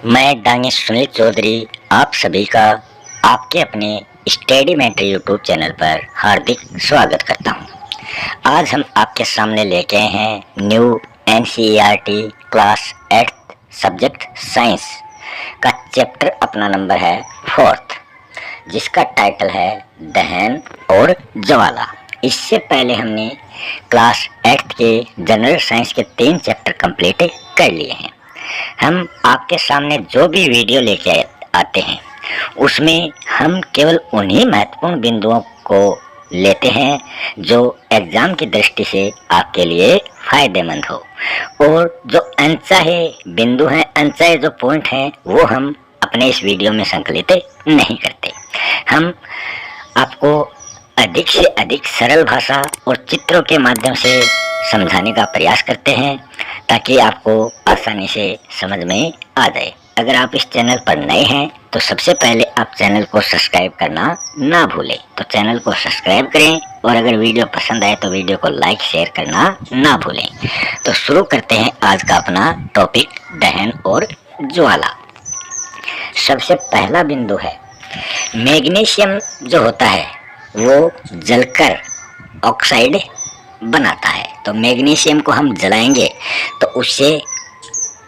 मैं डांगे सुनील चौधरी आप सभी का आपके अपने स्टडी मेंटर यूट्यूब चैनल पर हार्दिक स्वागत करता हूं। आज हम आपके सामने लेके आए हैं new NCERT class 8 subject science का चैप्टर। अपना नंबर है 4th, जिसका टाइटल है दहन और ज्वाला। इससे पहले हमने क्लास 8 के जनरल साइंस के 3 चैप्टर कंप्लीट कर लिए हैं। हम आपके सामने जो भी वीडियो लेके आते हैं उसमें हम केवल उन्हीं महत्वपूर्ण बिंदुओं को लेते हैं जो एग्जाम की दृष्टि से आपके लिए फायदेमंद हो, और जो अनचाहे बिंदु हैं, अनचाहे जो पॉइंट हैं, वो हम अपने इस वीडियो में संकलित नहीं करते। हम आपको अधिक से अधिक सरल भाषा और चित्रों के माध्यम से समझाने का प्रयास करते हैं ताकि आपको आसानी से समझ में आ जाए। अगर आप इस चैनल पर नए हैं तो सबसे पहले आप चैनल को सब्सक्राइब करना ना भूलें। तो चैनल को सब्सक्राइब करें, और अगर वीडियो पसंद आए तो वीडियो को लाइक शेयर करना ना भूलें। तो शुरू करते हैं आज का अपना टॉपिक, दहन और ज्वाला। सबसे पहला बिंदु है मैग्नीशियम जो होता है वो जलकर ऑक्साइड बनाता है। तो मैग्नीशियम को हम जलाएंगे तो उससे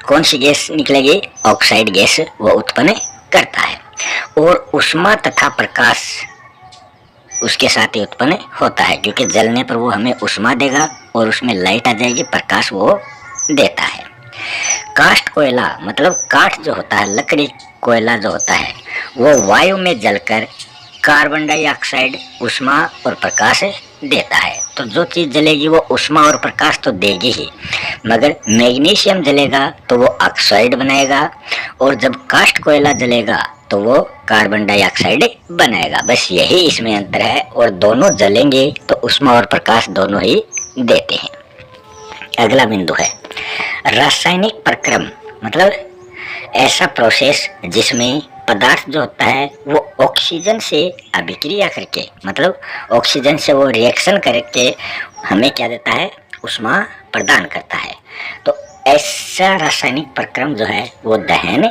कौन सी गैस निकलेगी? ऑक्साइड गैस वो उत्पन्न करता है, और ऊष्मा तथा प्रकाश उसके साथ ही उत्पन्न होता है, क्योंकि जलने पर वो हमें ऊष्मा देगा और उसमें लाइट आ जाएगी, प्रकाश वो देता है। काष्ठ कोयला मतलब काठ जो होता है, लकड़ी कोयला जो होता है, वो वायु में जलकर कार्बन डाइऑक्साइड, ऊष्मा और प्रकाश देता है। तो जो चीज़ जलेगी वो ऊष्मा और प्रकाश तो देगी ही, मगर मैग्नीशियम जलेगा तो वो ऑक्साइड बनाएगा, और जब काष्ठ कोयला जलेगा तो वो कार्बन डाइऑक्साइड बनाएगा। बस यही इसमें अंतर है, और दोनों जलेंगे तो ऊष्मा और प्रकाश दोनों ही देते हैं। अगला बिंदु है रासायनिक प्रक्रम, मतलब ऐसा प्रोसेस जिसमें पदार्थ जो होता है वो ऑक्सीजन से अभिक्रिया करके, मतलब ऑक्सीजन से वो रिएक्शन करके हमें क्या देता है? ऊष्मा प्रदान करता है। तो ऐसा रासायनिक प्रक्रम जो है वो दहन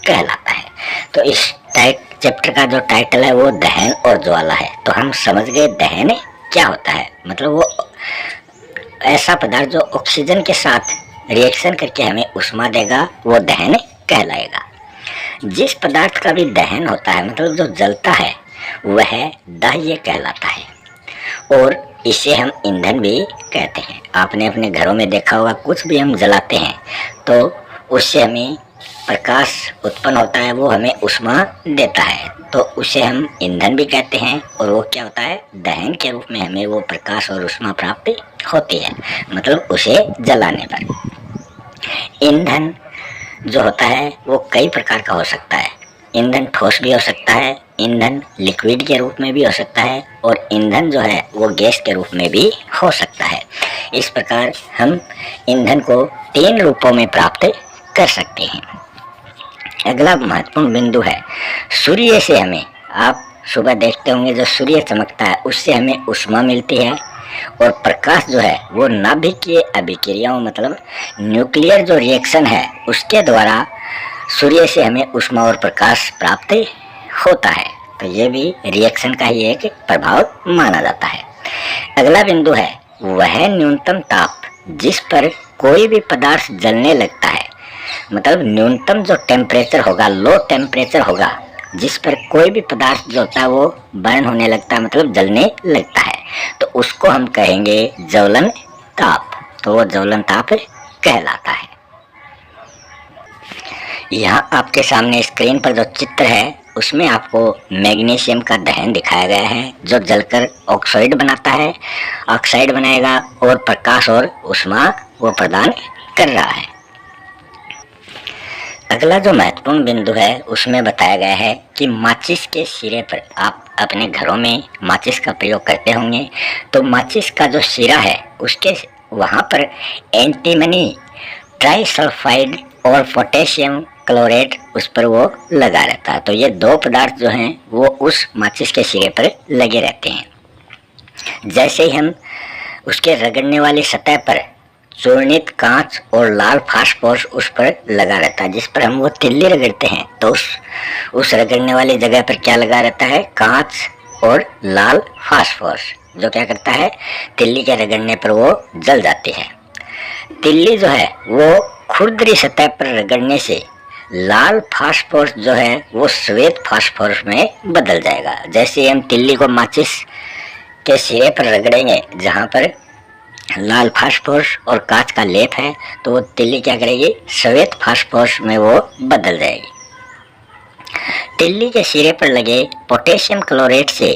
कहलाता है। तो इस चैप्टर का जो टाइटल है वो दहन और ज्वाला है। तो हम समझ गए दहन क्या होता है, मतलब वो ऐसा पदार्थ जो ऑक्सीजन के साथ रिएक्शन करके हमें ऊष्मा देगा, वो दहन कहलाएगा। जिस पदार्थ का भी दहन होता है, मतलब जो जलता है, वह दाह्य कहलाता है, और इसे हम ईंधन भी कहते हैं। आपने अपने घरों में देखा होगा, कुछ भी हम जलाते हैं तो उससे हमें प्रकाश उत्पन्न होता है, वो हमें ऊष्मा देता है, तो उसे हम ईंधन भी कहते हैं। और वो क्या होता है? दहन के रूप में हमें वो प्रकाश और ऊष्मा प्राप्त होती है, मतलब उसे जलाने पर। ईंधन जो होता है वो कई प्रकार का हो सकता है। ईंधन ठोस भी हो सकता है, ईंधन लिक्विड के रूप में भी हो सकता है, और ईंधन जो है वो गैस के रूप में भी हो सकता है। इस प्रकार हम ईंधन को 3 रूपों में प्राप्त कर सकते हैं। अगला महत्वपूर्ण बिंदु है सूर्य से हमें, आप सुबह देखते होंगे जो सूर्य चमकता है उससे हमें ऊष्मा मिलती है, और प्रकाश जो है वो नाभिकीय अभिक्रियाओं, मतलब न्यूक्लियर जो रिएक्शन है उसके द्वारा सूर्य से हमें ऊष्मा और प्रकाश प्राप्त होता है। तो ये भी रिएक्शन का ही एक प्रभाव माना जाता है। अगला बिंदु है वह न्यूनतम ताप जिस पर कोई भी पदार्थ जलने लगता है, मतलब न्यूनतम जो टेम्परेचर होगा, लो टेम्परेचर होगा, जिस पर कोई भी पदार्थ जो होता है वो बर्न होने लगता है, मतलब जलने लगता है, तो उसको हम कहेंगे ज्वलन ताप। तो वो ज्वलन ताप कहलाता है। यहाँ आपके सामने स्क्रीन पर जो चित्र है उसमें आपको मैग्नीशियम का दहन दिखाया गया है, जो जलकर ऑक्साइड बनाता है, ऑक्साइड बनाएगा, और प्रकाश और ऊष्मा वो प्रदान कर रहा है। अगला जो महत्वपूर्ण बिंदु है उसमें बताया गया है कि माचिस के सिरे पर, आप अपने घरों में माचिस का प्रयोग करते होंगे, तो माचिस का जो सिरा है उसके वहाँ पर एंटीमनी ट्राइसल्फाइड और पोटेशियम क्लोराइड उस पर वो लगा रहता है। तो ये 2 पदार्थ जो हैं वो उस माचिस के सिरे पर लगे रहते हैं। जैसे ही हम उसके रगड़ने वाली सतह पर चूर्णित कांच और लाल फास्फोरस उस पर लगा रहता है। जिस पर हम वो तिल्ली रगड़ते हैं तो उस रगड़ने वाली जगह पर क्या लगा रहता है? कांच और लाल फास्फोरस, जो क्या करता है? तिल्ली के रगड़ने पर वो जल जाती है। तिल्ली जो है वो खुरदरी सतह पर रगड़ने से लाल फास्फोरस जो है वो श्वेत फास्फोरस में बदल जाएगा। जैसे हम तिल्ली को माचिस के सिरे पर रगड़ेंगे जहाँ पर लाल फास्फोरस और कांच का लेप है, तो वो तिल्ली क्या करेगी? श्वेत फास्फोरस में वो बदल जाएगी। तिल्ली के सिरे पर लगे पोटेशियम क्लोराइड से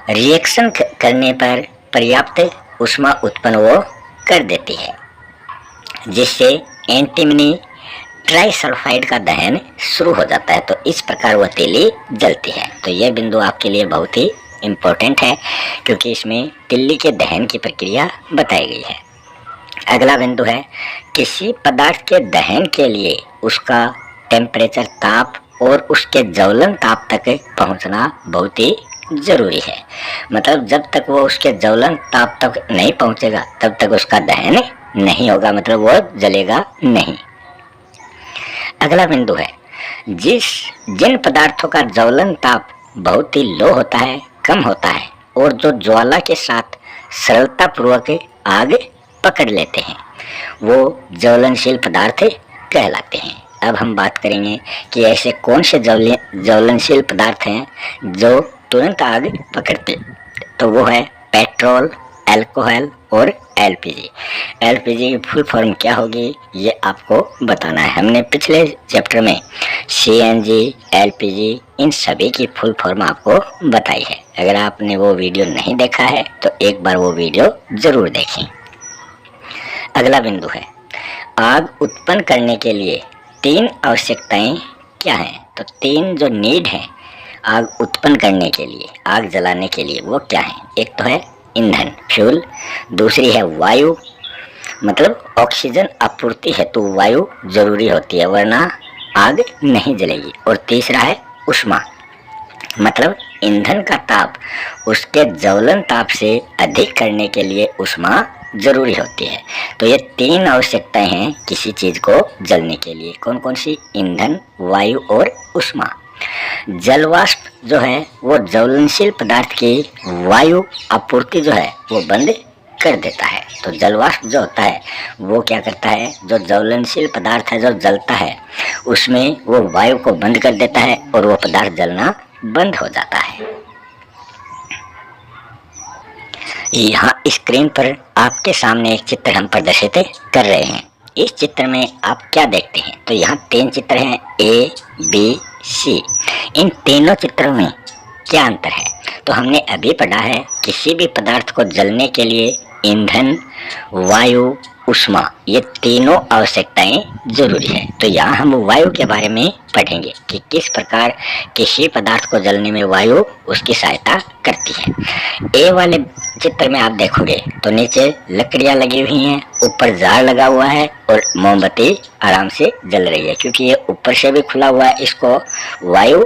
रिएक्शन करने पर पर्याप्त ऊष्मा उत्पन्न वो कर देती है, जिससे एंटीमनी ट्राइसल्फाइड का दहन शुरू हो जाता है। तो इस प्रकार वह तिल्ली जलती है। तो यह बिंदु आपके लिए बहुत ही इम्पोर्टेंट है, क्योंकि इसमें तिल्ली के दहन की प्रक्रिया बताई गई है। अगला बिंदु है, किसी पदार्थ के दहन के लिए उसका टेम्परेचर, ताप और उसके ज्वलन ताप तक पहुंचना बहुत ही जरूरी है। मतलब जब तक वो उसके ज्वलन ताप तक नहीं पहुंचेगा तब तक उसका दहन नहीं होगा, मतलब वो जलेगा नहीं। अगला बिंदु है, जिन पदार्थों का ज्वलन ताप बहुत ही लो होता है, कम होता है और जो ज्वाला के साथ सरलता पूर्वक आग पकड़ लेते हैं, वो ज्वलनशील पदार्थ कहलाते हैं। अब हम बात करेंगे कि ऐसे कौन से ज्वलनशील पदार्थ हैं जो तुरंत आग पकड़ते। तो वो है पेट्रोल, अल्कोहल और एलपीजी। एलपीजी की फुल फॉर्म क्या होगी ये आपको बताना है। हमने पिछले चैप्टर में सीएनजी, एलपीजी इन सभी की फुल फॉर्म आपको बताई है। अगर आपने वो वीडियो नहीं देखा है तो एक बार वो वीडियो जरूर देखें। अगला बिंदु है, आग उत्पन्न करने के लिए 3 आवश्यकताएं क्या हैं? तो 3 जो नीड है आग उत्पन्न करने के लिए, आग जलाने के लिए, वो क्या है? एक तो है ईंधन, फ्यूल। दूसरी है वायु, मतलब ऑक्सीजन आपूर्ति हेतु वायु जरूरी होती है, वरना आग नहीं जलेगी। और तीसरा है ऊष्मा, मतलब ईंधन का ताप उसके ज्वलन ताप से अधिक करने के लिए ऊष्मा जरूरी होती है। तो ये 3 आवश्यकताएं हैं किसी चीज को जलने के लिए। कौन कौन सी? ईंधन, वायु और ऊष्मा। जलवाष्प जो है वो ज्वलनशील पदार्थ की वायु आपूर्ति जो है वो बंद कर देता है। तो जलवाष्प जो होता है वो क्या करता है? जो ज्वलनशील पदार्थ है जो जलता है उसमें वो वायु को बंद कर देता है और वो पदार्थ जलना बंद हो जाता है। यहाँ स्क्रीन पर आपके सामने एक चित्र हम प्रदर्शित कर रहे हैं। इस चित्र में आप क्या देखते हैं? तो यहाँ 3 चित्र हैं, ए, बी, सी। इन तीनों चित्रों में क्या अंतर है? तो हमने अभी पढ़ा है किसी भी पदार्थ को जलने के लिए ईंधन, वायु, ऊष्मा, ये तीनों आवश्यकताएं जरूरी है। तो यहाँ हम वायु के बारे में पढ़ेंगे कि किस प्रकार किसी पदार्थ को जलने में वायु उसकी सहायता करती है। ए वाले चित्र में आप देखोगे तो नीचे लकड़ियां लगी हुई हैं, ऊपर जार लगा हुआ है और मोमबत्ती आराम से जल रही है, क्योंकि ये ऊपर से भी खुला हुआ है, इसको वायु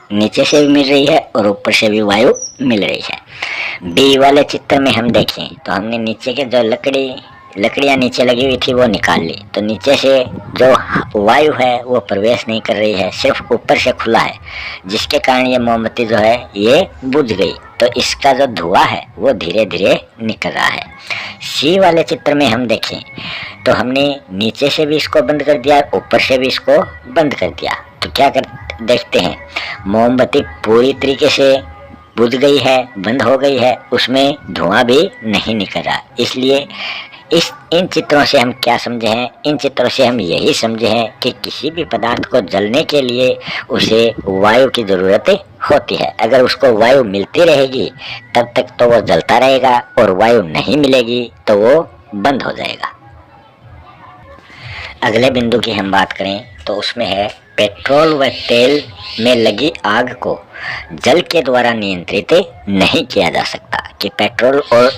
नीचे से भी मिल रही है और ऊपर से भी वायु मिल रही है। बी वाले चित्र में हम देखें तो हमने नीचे के जो लकड़ियां नीचे लगी हुई थी वो निकाल ली, तो नीचे से जो वायु है वो प्रवेश नहीं कर रही है, सिर्फ ऊपर से खुला है, जिसके कारण ये मोमबत्ती जो है ये बुझ गई। तो इसका जो धुआं है वो धीरे धीरे निकल रहा है। सी वाले चित्र में हम देखें तो हमने नीचे से भी इसको बंद कर दिया, ऊपर से भी इसको बंद कर दिया। तो क्या देखते हैं, मोमबत्ती पूरी तरीके से बुझ गई है, बंद हो गई है, उसमें धुआं भी नहीं निकल रहा। इसलिए इन चित्रों से हम क्या समझे हैं? इन चित्रों से हम यही समझे हैं कि किसी भी पदार्थ को जलने के लिए उसे वायु की जरूरत होती है। अगर उसको वायु मिलती रहेगी तब तक तो वो जलता रहेगा, और वायु नहीं मिलेगी तो वो बंद हो जाएगा। अगले बिंदु की हम बात करें तो उसमें है, पेट्रोल व तेल में लगी आग को जल के द्वारा नियंत्रित नहीं किया जा सकता। कि पेट्रोल और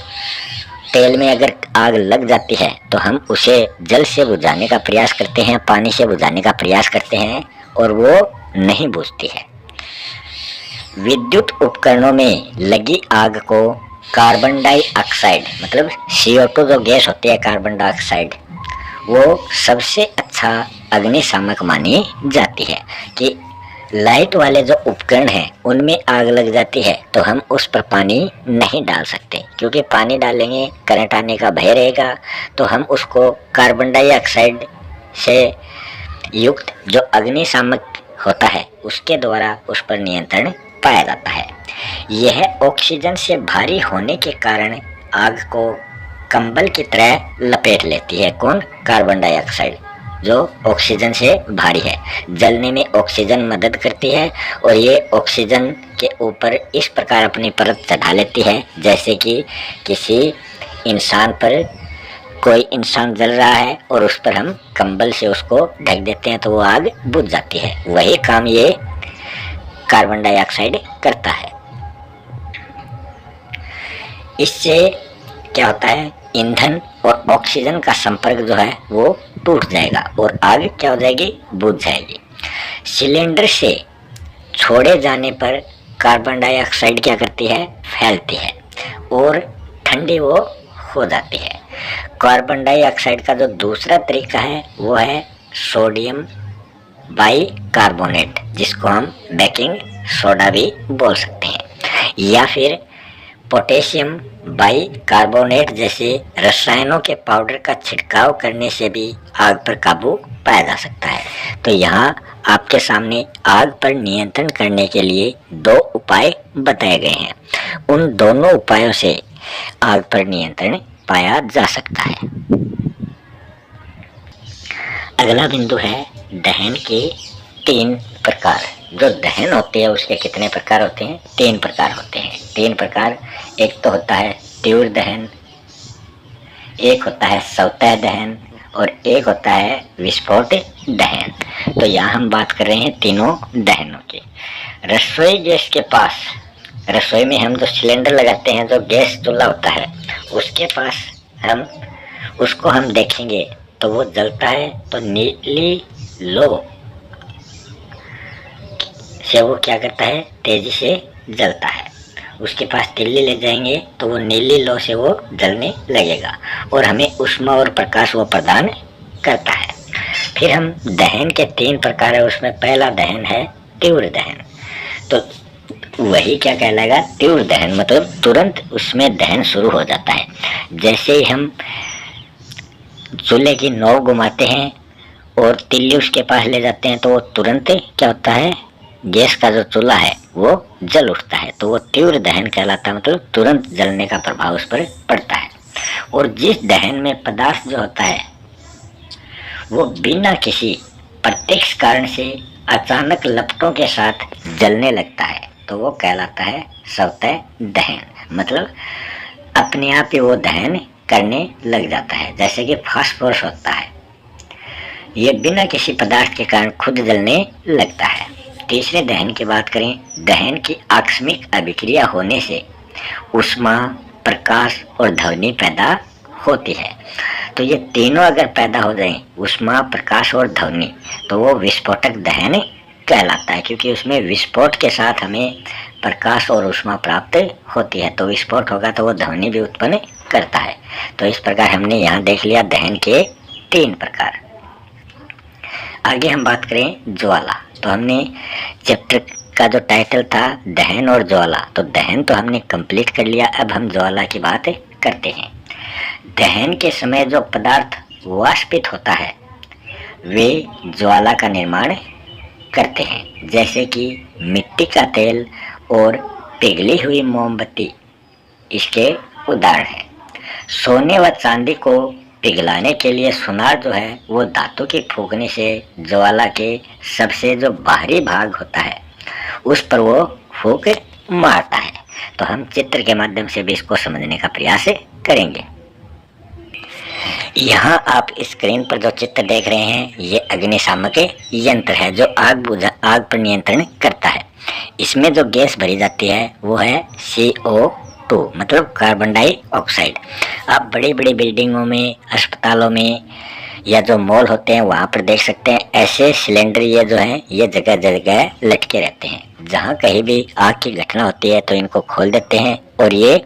तेल में अगर आग लग जाती है तो हम उसे जल से बुझाने का प्रयास करते हैं, पानी से बुझाने का प्रयास करते हैं और वो नहीं बुझती है। विद्युत उपकरणों में लगी आग को कार्बन डाइऑक्साइड मतलब CO2 जो गैस होती है कार्बन डाइऑक्साइड, वो सबसे अच्छा अग्निशामक मानी जाती है कि लाइट वाले जो उपकरण हैं उनमें आग लग जाती है तो हम उस पर पानी नहीं डाल सकते, क्योंकि पानी डालेंगे करंट आने का भय रहेगा। तो हम उसको कार्बन डाइऑक्साइड से युक्त जो अग्निशामक होता है उसके द्वारा उस पर नियंत्रण पाया जाता है। यह ऑक्सीजन से भारी होने के कारण आग को कंबल की तरह लपेट लेती है। कौन? कार्बन डाइऑक्साइड, जो ऑक्सीजन से भारी है। जलने में ऑक्सीजन मदद करती है और ये ऑक्सीजन के ऊपर इस प्रकार अपनी परत चढ़ा लेती है जैसे कि किसी इंसान पर, कोई इंसान जल रहा है और उस पर हम कंबल से उसको ढक देते हैं तो वो आग बुझ जाती है। वही काम ये कार्बन डाइऑक्साइड करता है। इससे क्या होता है, ईंधन और ऑक्सीजन का संपर्क जो है वो टूट जाएगा और आग क्या हो जाएगी, बुझ जाएगी। सिलेंडर से छोड़े जाने पर कार्बन डाइऑक्साइड क्या करती है, फैलती है और ठंडी वो हो जाती है। कार्बन डाइऑक्साइड का जो दूसरा तरीका है वो है सोडियम बाइकार्बोनेट, जिसको हम बेकिंग सोडा भी बोल सकते हैं, या फिर पोटेशियम बाइकार्बोनेट जैसे रसायनों के पाउडर का छिड़काव करने से भी आग पर काबू पाया जा सकता है। तो यहाँ आपके सामने आग पर नियंत्रण करने के लिए 2 उपाय बताए गए हैं। उन दोनों उपायों से आग पर नियंत्रण पाया जा सकता है। अगला बिंदु है दहन के 3 प्रकार। जो दहन होते हैं उसके कितने प्रकार होते हैं, 3 प्रकार होते हैं। 3 प्रकार, एक तो होता है तीव्र दहन, एक होता है सतह दहन और एक होता है विस्फोट दहन। तो यहाँ हम बात कर रहे हैं तीनों दहनों की। रसोई गैस के पास, रसोई में हम जो सिलेंडर लगाते हैं, जो गैस चूल्हा होता है, उसके पास उसको हम देखेंगे तो वो जलता है तो नीली लो से वो क्या करता है, तेजी से जलता है। उसके पास तिल्ली ले जाएंगे तो वो नीली लो से वो जलने लगेगा और हमें ऊष्मा और प्रकाश वो प्रदान करता है। फिर हम दहन के 3 प्रकार है, उसमें पहला दहन है तीव्र दहन। तो वही क्या कहलाएगा, तीव्र दहन, मतलब तुरंत उसमें दहन शुरू हो जाता है। जैसे ही हम चूल्हे की नोक घुमाते हैं और तिल्ली उसके पास ले जाते हैं तो वो तुरंत क्या होता है, गैस का जो चूल्हा है वो जल उठता है। तो वो तीव्र दहन कहलाता है, मतलब तुरंत जलने का प्रभाव उस पर पड़ता है। और जिस दहन में पदार्थ जो होता है वो बिना किसी प्रत्यक्ष कारण से अचानक लपटों के साथ जलने लगता है तो वो कहलाता है स्वतः दहन, मतलब अपने आप ही वो दहन करने लग जाता है। जैसे कि फास्फोरस होता है, ये बिना किसी पदार्थ के कारण खुद जलने लगता है। तीसरे दहन की बात करें, दहन की आकस्मिक अभिक्रिया होने से ऊष्मा, प्रकाश और ध्वनि पैदा होती है। तो ये तीनों अगर पैदा हो जाएं, ऊष्मा, प्रकाश और ध्वनि, तो वो विस्फोटक दहन कहलाता है, क्योंकि उसमें विस्फोट के साथ हमें प्रकाश और ऊष्मा प्राप्त होती है। तो विस्फोट होगा तो वो ध्वनि भी उत्पन्न करता है। तो इस प्रकार हमने यहाँ देख लिया दहन के 3 प्रकार। आगे हम बात करें ज्वाला। तो हमने चैप्टर का जो टाइटल था दहन और ज्वाला, तो दहन तो हमने कंप्लीट कर लिया। अब हम ज्वाला की बात करते हैं। दहन के समय जो पदार्थ वाष्पित होता है वे ज्वाला का निर्माण करते हैं, जैसे कि मिट्टी का तेल और पिघली हुई मोमबत्ती इसके उदाहरण हैं। सोने व चांदी को पिघलाने के लिए सुनार जो है वो धातु की फूंकने से ज्वाला के सबसे जो बाहरी भाग होता है उस पर वो फूंक मारता है। तो हम चित्र के माध्यम से भी इसको समझने का प्रयास करेंगे। यहाँ आप स्क्रीन पर जो चित्र देख रहे हैं ये अग्निशामक यंत्र है जो आग पर नियंत्रण करता है। इसमें जो गैस भरी जाती है वो है CO2, मतलब कार्बन डाइऑक्साइड। आप बड़ी बड़ी बिल्डिंगों में, अस्पतालों में या जो मॉल होते हैं वहाँ पर देख सकते हैं ऐसे सिलेंडर ये जो हैं ये जगह जगह लटके रहते हैं। जहाँ कहीं भी आग की घटना होती है तो इनको खोल देते हैं और ये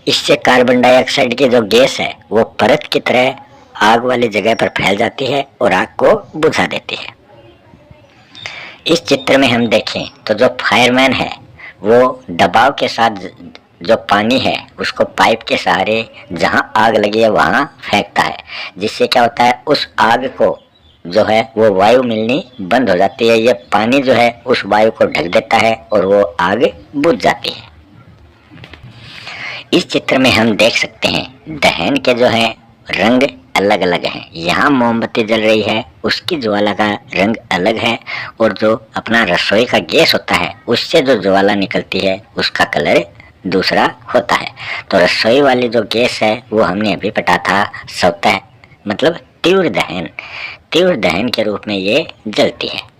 इससे कार्बन डाइऑक्साइड की जो गैस है वो परत की तरह आग वाली जगह पर फैल जाती है और आग को बुझा देती है। इस चित्र में हम देखें तो जो फायरमैन है वो दबाव के साथ जो पानी है उसको पाइप के सहारे जहां आग लगी है वहां फेंकता है, जिससे क्या होता है उस आग को जो है वो वायु मिलनी बंद हो जाती है। ये पानी जो है उस वायु को ढक देता है और वो आग बुझ जाती है। इस चित्र में हम देख सकते हैं दहन के जो है रंग अलग अलग हैं। यहाँ मोमबत्ती जल रही है उसकी ज्वाला का रंग अलग है और जो अपना रसोई का गैस होता है उससे जो ज्वाला निकलती है उसका कलर दूसरा होता है। तो रसोई वाली जो गैस है वो हमने अभी पढ़ा था सतह मतलब तीव्र दहन के रूप में ये जलती है।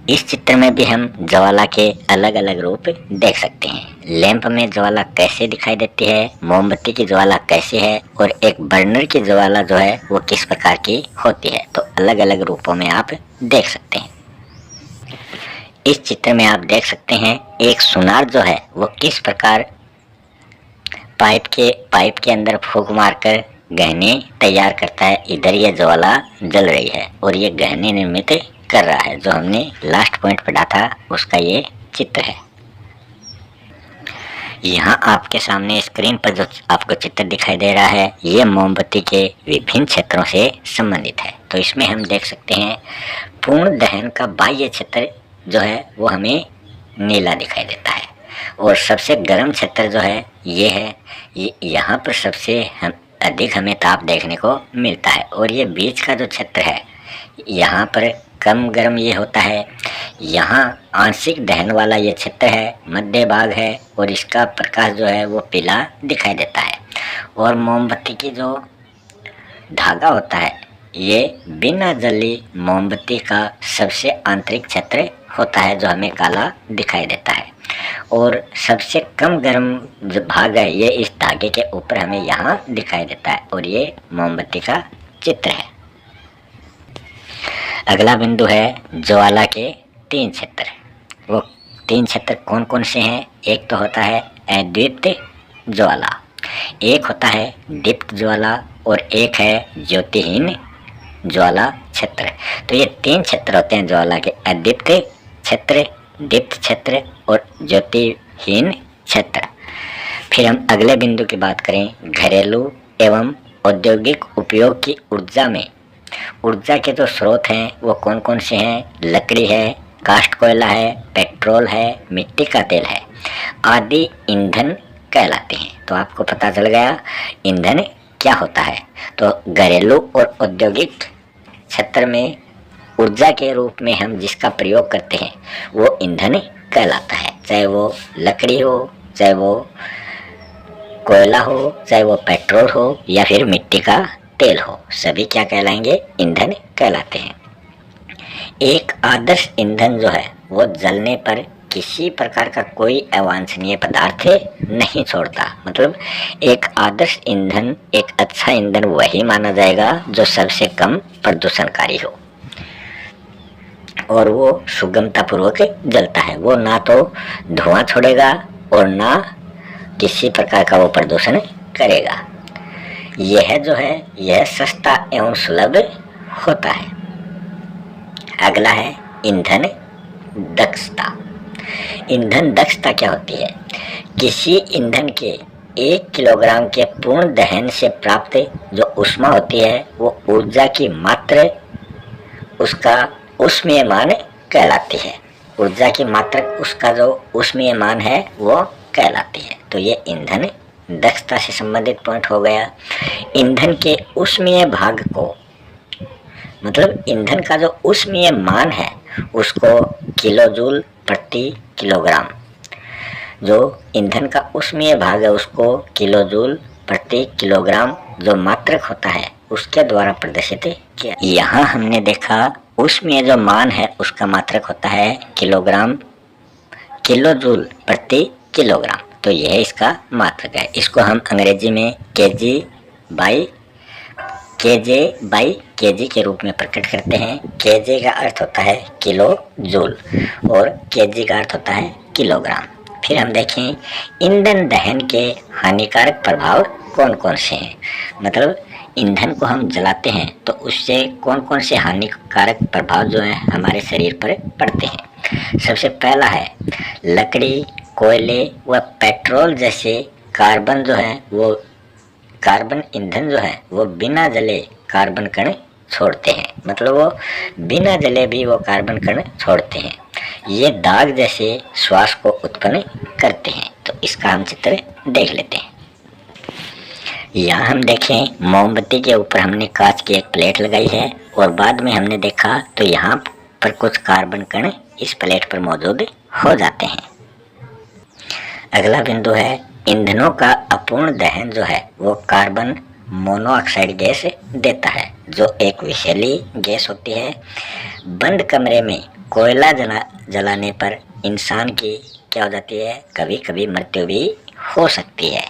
इस चित्र में भी हम ज्वाला के अलग अलग रूप देख सकते हैं। लैंप में ज्वाला कैसे दिखाई देती है, मोमबत्ती की ज्वाला कैसी है और एक बर्नर की ज्वाला जो है वो किस प्रकार की होती है, तो अलग अलग रूपों में आप देख सकते हैं। इस चित्र में आप देख सकते हैं एक सुनार जो है वो किस प्रकार पाइप के अंदर फूंक मारकर गहने तैयार करता है। इधर ये ज्वाला जल रही है और ये गहने निर्मित कर रहा है। जो हमने लास्ट पॉइंट पढ़ा था उसका ये चित्र है। यहाँ आपके सामने स्क्रीन पर जो आपको चित्र दिखाई दे रहा है ये मोमबत्ती के विभिन्न क्षेत्रों से संबंधित है। तो इसमें हम देख सकते हैं पूर्ण दहन का बाह्य क्षेत्र जो है वो हमें नीला दिखाई देता है और सबसे गर्म क्षेत्र जो है ये है, यहाँ पर सबसे अधिक हमें ताप देखने को मिलता है। और ये बीच का जो क्षेत्र है यहाँ पर कम गर्म ये होता है। यहाँ आंशिक दहन वाला ये क्षेत्र है, मध्य भाग है और इसका प्रकाश जो है वो पीला दिखाई देता है। और मोमबत्ती की जो धागा होता है ये बिना जली मोमबत्ती का सबसे आंतरिक क्षेत्र होता है जो हमें काला दिखाई देता है। और सबसे कम गर्म जो भाग है ये इस धागे के ऊपर हमें यहाँ दिखाई देता है और ये मोमबत्ती का चित्र है। अगला बिंदु है ज्वाला के 3 क्षेत्र। वो 3 क्षेत्र कौन कौन से हैं? एक तो होता है अद्वितीय ज्वाला, एक होता है दीप्त ज्वाला और एक है ज्योतिहीन ज्वाला क्षेत्र। तो ये 3 क्षेत्र होते हैं ज्वाला के, अद्वितीय क्षेत्र, दीप्त क्षेत्र और ज्योतिहीन क्षेत्र। फिर हम अगले बिंदु की बात करें घरेलू एवं औद्योगिक उपयोग की ऊर्जा में। ऊर्जा के जो स्रोत हैं वो कौन कौन से हैं? लकड़ी है, काष्ठ कोयला है, पेट्रोल है, मिट्टी का तेल है आदि ईंधन कहलाते हैं। तो आपको पता चल गया ईंधन क्या होता है। तो घरेलू और औद्योगिक क्षेत्र में ऊर्जा के रूप में हम जिसका प्रयोग करते हैं वो ईंधन कहलाता है, चाहे वो लकड़ी हो, चाहे वो कोयला हो, चाहे वो पेट्रोल हो या फिर मिट्टी का तेल हो, सभी क्या कहलाएंगे? ईंधन कहलाते हैं। एक आदर्श ईंधन जो है वो जलने पर किसी प्रकार का कोई अवांछनीय पदार्थ नहीं छोड़ता। मतलब एक आदर्श ईंधन, एक अच्छा ईंधन वही माना जाएगा जो सबसे कम प्रदूषणकारी हो और वो सुगमतापूर्वक जलता है। वो ना तो धुआं छोड़ेगा और ना किसी प्रकार का वो प्रदूषण करेगा। यह जो है यह सस्ता एवं सुलभ होता है। अगला है ईंधन दक्षता। ईंधन दक्षता क्या होती है? किसी ईंधन के 1 किलोग्राम के पूर्ण दहन से प्राप्त जो ऊष्मा होती है वो ऊर्जा की मात्रा उसका ऊष्मीय मान कहलाती है। ऊर्जा की मात्रा उसका जो ऊष्मीय मान है वो कहलाती है। तो ये ईंधन दक्षता से संबंधित पॉइंट हो गया। ईंधन के ऊष्मीय भाग को मतलब ईंधन का जो ऊष्मीय मान है उसको किलोजूल प्रति किलोग्राम, जो ईंधन का ऊष्मीय भाग है उसको किलोजूल प्रति किलोग्राम जो मात्रक होता है उसके द्वारा प्रदर्शित किया। यहाँ हमने देखा ऊष्मीय जो मान है उसका मात्रक होता है किलोजूल प्रति किलोग्राम। तो यह इसका मात्रक है। इसको हम अंग्रेजी में KG by KJ by KG के रूप में प्रकट करते हैं। केजे का अर्थ होता है किलो जूल और केजी का अर्थ होता है किलोग्राम। फिर हम देखें ईंधन दहन के हानिकारक प्रभाव कौन कौन से हैं। मतलब ईंधन को हम जलाते हैं तो उससे कौन कौन से हानिकारक प्रभाव जो है हमारे शरीर पर पड़ते हैं। सबसे पहला है लकड़ी, कोयले व पेट्रोल जैसे कार्बन जो है वो कार्बन ईंधन जो है वो बिना जले कार्बन कण छोड़ते हैं। मतलब वो बिना जले भी वो कार्बन कण छोड़ते हैं। ये दाग जैसे श्वास को उत्पन्न करते हैं। तो इसका हम चित्र देख लेते हैं। यहाँ हम देखें मोमबत्ती के ऊपर हमने कांच की एक प्लेट लगाई है और बाद में हमने देखा तो यहाँ पर कुछ कार्बन कण इस प्लेट पर मौजूद हो जाते हैं। अगला बिंदु है ईंधनों का अपूर्ण दहन जो है वो कार्बन मोनोऑक्साइड गैस देता है जो एक विषैली गैस होती है। बंद कमरे में कोयला जलाने पर इंसान की क्या हो जाती है, कभी कभी मृत्यु भी हो सकती है।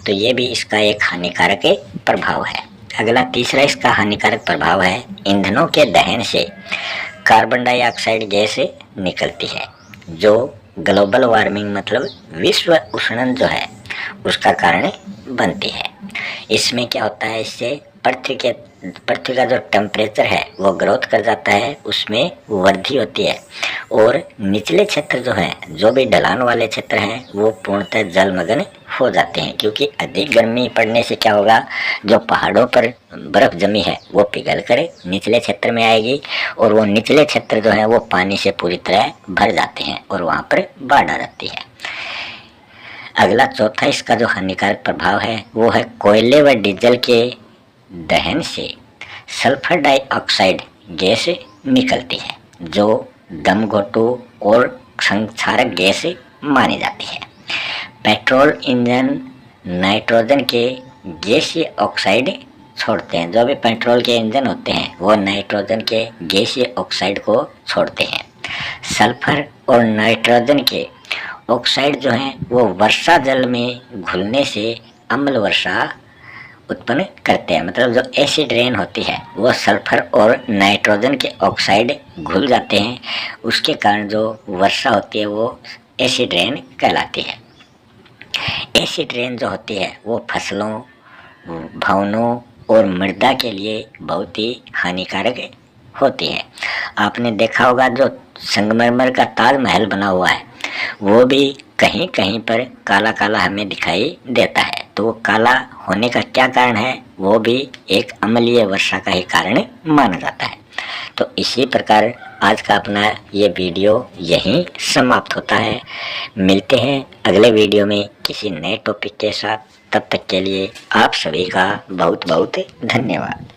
तो ये भी इसका एक हानिकारक प्रभाव है। अगला तीसरा इसका हानिकारक प्रभाव है ईंधनों के दहन से कार्बन डाइऑक्साइड गैस निकलती है जो ग्लोबल वार्मिंग मतलब विश्व उष्णन जो है उसका कारण बनती है। इसमें क्या होता है, इससे पृथ्वी का जो टेम्परेचर है वो ग्रोथ कर जाता है, उसमें वृद्धि होती है और निचले क्षेत्र जो है, जो भी ढलान वाले क्षेत्र हैं वो पूर्णतः जलमग्न हो जाते हैं। क्योंकि अधिक गर्मी पड़ने से क्या होगा, जो पहाड़ों पर बर्फ जमी है वो पिघल कर निचले क्षेत्र में आएगी और वो निचले क्षेत्र जो है वो पानी से पूरी तरह भर जाते हैं और वहाँ पर बाढ़ आ जाती है। अगला चौथा इसका जो हानिकारक प्रभाव है वो है कोयले व डीजल के दहन से सल्फर डाइऑक्साइड गैस निकलती है जो दमघोटू और संक्षारक गैस मानी जाती है। पेट्रोल इंजन नाइट्रोजन के गैसीय ऑक्साइड छोड़ते हैं। जो भी पेट्रोल के इंजन होते हैं वो नाइट्रोजन के गैसीय ऑक्साइड को छोड़ते हैं। सल्फर और नाइट्रोजन के ऑक्साइड जो हैं वो वर्षा जल में घुलने से अम्ल वर्षा उत्पन्न करते हैं। मतलब जो एसिड रेन होती है वो सल्फर और नाइट्रोजन के ऑक्साइड घुल जाते हैं, उसके कारण जो वर्षा होती है वो एसिड रेन कहलाती है। एसिड रेन जो होती है वो फसलों, भवनों और मृदा के लिए बहुत ही हानिकारक होती है। आपने देखा होगा जो संगमरमर का ताजमहल बना हुआ है वो भी कहीं कहीं पर काला काला हमें दिखाई देता है। तो वो काला होने का क्या कारण है, वो भी एक अम्लीय वर्षा का ही कारण माना जाता है। तो इसी प्रकार आज का अपना ये वीडियो यहीं समाप्त होता है। मिलते हैं अगले वीडियो में किसी नए टॉपिक के साथ। तब तक के लिए आप सभी का बहुत बहुत धन्यवाद।